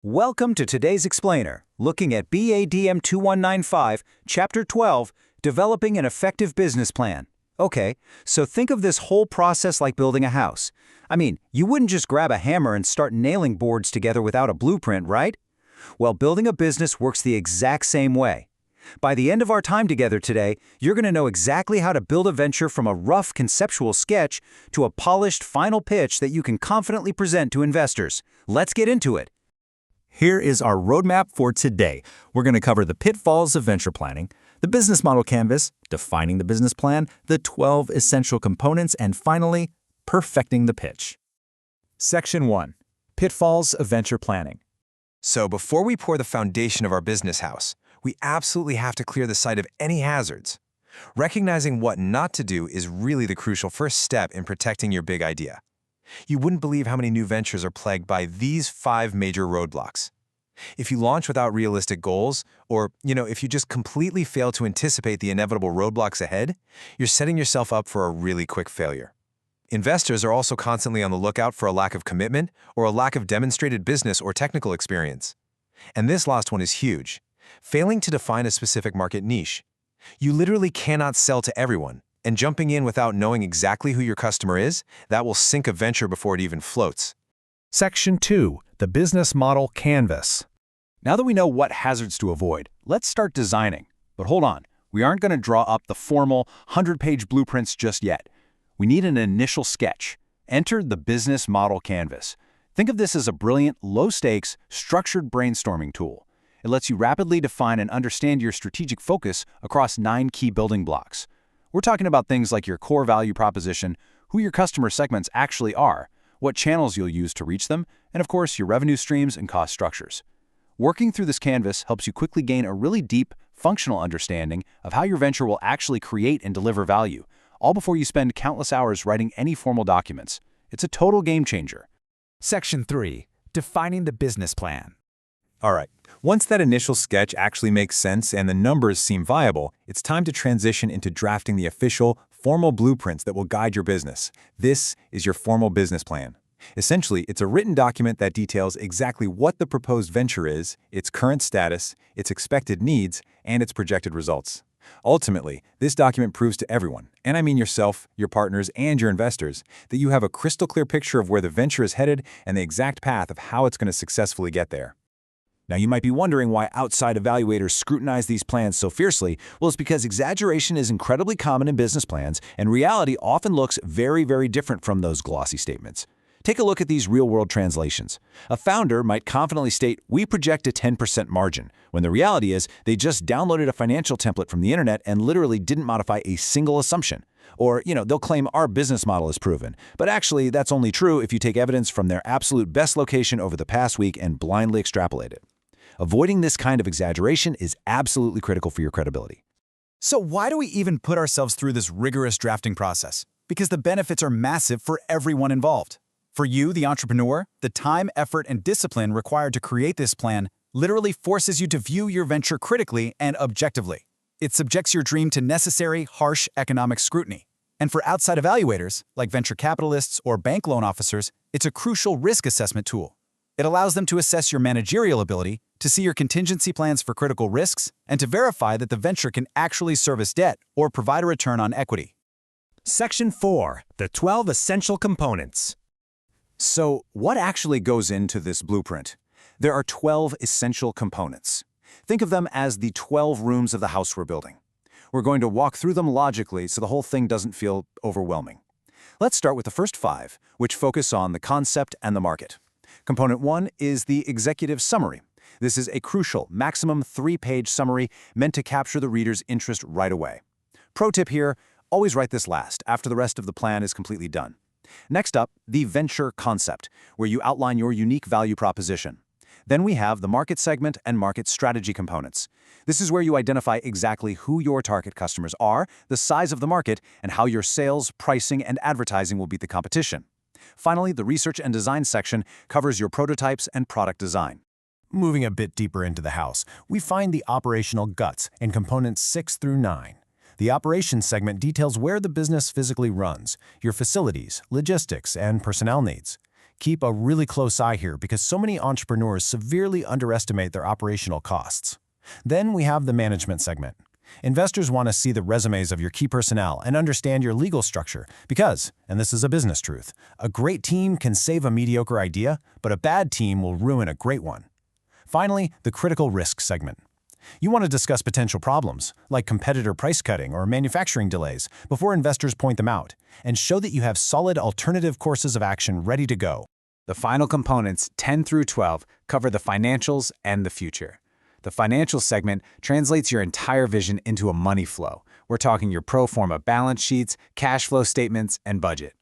Welcome to today's explainer, looking at BADM-2195, Chapter 12, Developing an Effective Business Plan. Okay, so think of this whole process like building a house. I mean, you wouldn't just grab a hammer and start nailing boards together without a blueprint, right? Well, building a business works the exact same way. By the end of our time together today, you're going to know exactly how to build a venture from a rough conceptual sketch to a polished final pitch that you can confidently present to investors. Let's get into it. Here is our roadmap for today. We're going to cover the pitfalls of venture planning, the business model canvas, defining the business plan, the 12 essential components, and finally, perfecting the pitch. Section 1. Pitfalls of Venture Planning. So before we pour the foundation of our business house, we absolutely have to clear the site of any hazards. Recognizing what not to do is really the crucial first step in protecting your big idea. You wouldn't believe how many new ventures are plagued by these 5 major roadblocks. If you launch without realistic goals, or, if you just completely fail to anticipate the inevitable roadblocks ahead, you're setting yourself up for a really quick failure. Investors are also constantly on the lookout for a lack of commitment or a lack of demonstrated business or technical experience. And this last one is huge. Failing to define a specific market niche. You literally cannot sell to everyone. And jumping in without knowing exactly who your customer is, that will sink a venture before it even floats. Section 2. The Business Model Canvas. Now that we know what hazards to avoid, let's start designing. But hold on, we aren't going to draw up the formal 100-page blueprints just yet. We need an initial sketch. Enter the Business Model Canvas. Think of this as a brilliant, low-stakes, structured brainstorming tool. It lets you rapidly define and understand your strategic focus across 9 key building blocks. We're talking about things like your core value proposition, who your customer segments actually are, what channels you'll use to reach them, and of course, your revenue streams and cost structures. Working through this canvas helps you quickly gain a really deep, functional understanding of how your venture will actually create and deliver value, all before you spend countless hours writing any formal documents. It's a total game changer. Section 3. Defining the business plan. All right, once that initial sketch actually makes sense and the numbers seem viable, it's time to transition into drafting the official, formal blueprints that will guide your business. This is your formal business plan. Essentially, it's a written document that details exactly what the proposed venture is, its current status, its expected needs, and its projected results. Ultimately, this document proves to everyone, and I mean yourself, your partners, and your investors, that you have a crystal clear picture of where the venture is headed and the exact path of how it's going to successfully get there. Now, you might be wondering why outside evaluators scrutinize these plans so fiercely. Well, it's because exaggeration is incredibly common in business plans, and reality often looks very, very different from those glossy statements. Take a look at these real-world translations. A founder might confidently state, "We project a 10% margin," when the reality is they just downloaded a financial template from the internet and literally didn't modify a single assumption. Or, they'll claim our business model is proven. But actually, that's only true if you take evidence from their absolute best location over the past week and blindly extrapolate it. Avoiding this kind of exaggeration is absolutely critical for your credibility. So why do we even put ourselves through this rigorous drafting process? Because the benefits are massive for everyone involved. For you, the entrepreneur, the time, effort, and discipline required to create this plan literally forces you to view your venture critically and objectively. It subjects your dream to necessary, harsh economic scrutiny. And for outside evaluators, like venture capitalists or bank loan officers, it's a crucial risk assessment tool. It allows them to assess your managerial ability, to see your contingency plans for critical risks, and to verify that the venture can actually service debt or provide a return on equity. Section 4. The 12 essential components. So, what actually goes into this blueprint? There are 12 essential components. Think of them as the 12 rooms of the house we're building. We're going to walk through them logically so the whole thing doesn't feel overwhelming. Let's start with the first 5, which focus on the concept and the market. Component 1 is the executive summary. This is a crucial, maximum 3-page summary meant to capture the reader's interest right away. Pro tip here, always write this last, after the rest of the plan is completely done. Next up, the venture concept, where you outline your unique value proposition. Then we have the market segment and market strategy components. This is where you identify exactly who your target customers are, the size of the market, and how your sales, pricing, and advertising will beat the competition. Finally, the research and design section covers your prototypes and product design. Moving a bit deeper into the house, we find the operational guts in components 6 through 9. The operations segment details where the business physically runs, your facilities, logistics, and personnel needs. Keep a really close eye here because so many entrepreneurs severely underestimate their operational costs. Then we have the management segment. Investors want to see the resumes of your key personnel and understand your legal structure because, and this is a business truth, a great team can save a mediocre idea, but a bad team will ruin a great one. Finally, the critical risk segment. You want to discuss potential problems, like competitor price cutting or manufacturing delays, before investors point them out, and show that you have solid alternative courses of action ready to go. The final components, 10 through 12, cover the financials and the future. The financial segment translates your entire vision into a money flow. We're talking your pro forma balance sheets, cash flow statements, and budget.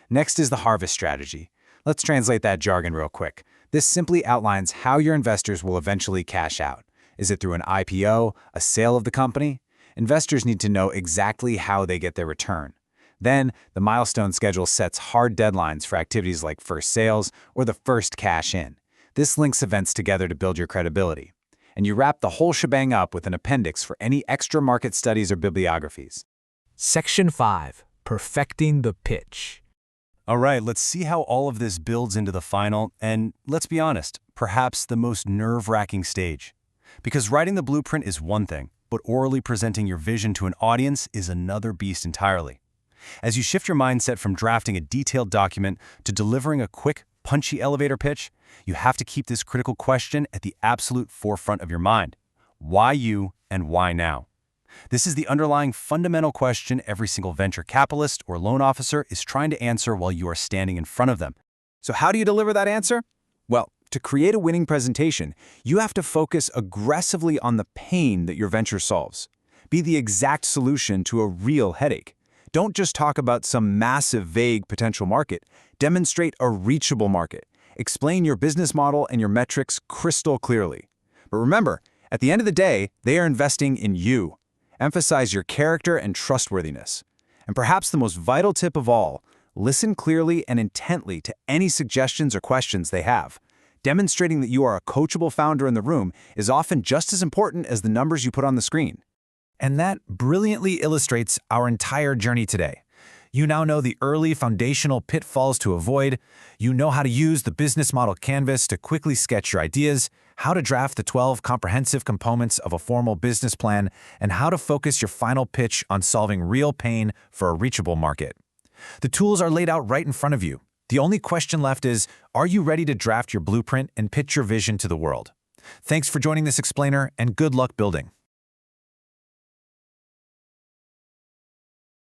Next is the harvest strategy. Let's translate that jargon real quick. This simply outlines how your investors will eventually cash out. Is it through an IPO, a sale of the company? Investors need to know exactly how they get their return. Then, the milestone schedule sets hard deadlines for activities like first sales or the first cash in. This links events together to build your credibility. And you wrap the whole shebang up with an appendix for any extra market studies or bibliographies. Section 5. Perfecting the pitch. All right, let's see how all of this builds into the final, and let's be honest, perhaps the most nerve-wracking stage. Because writing the blueprint is one thing, but orally presenting your vision to an audience is another beast entirely. As you shift your mindset from drafting a detailed document to delivering a quick, punchy elevator pitch, you have to keep this critical question at the absolute forefront of your mind. Why you and why now? This is the underlying fundamental question every single venture capitalist or loan officer is trying to answer while you are standing in front of them. So how do you deliver that answer? Well, to create a winning presentation, you have to focus aggressively on the pain that your venture solves. Be the exact solution to a real headache. Don't just talk about some massive, vague potential market. Demonstrate a reachable market. Explain your business model and your metrics crystal clearly. But remember, at the end of the day, they are investing in you. Emphasize your character and trustworthiness. And perhaps the most vital tip of all, listen clearly and intently to any suggestions or questions they have. Demonstrating that you are a coachable founder in the room is often just as important as the numbers you put on the screen. And that brilliantly illustrates our entire journey today. You now know the early foundational pitfalls to avoid. You know how to use the business model canvas to quickly sketch your ideas, how to draft the 12 comprehensive components of a formal business plan, and how to focus your final pitch on solving real pain for a reachable market. The tools are laid out right in front of you. The only question left is, are you ready to draft your blueprint and pitch your vision to the world? Thanks for joining this explainer, and good luck building.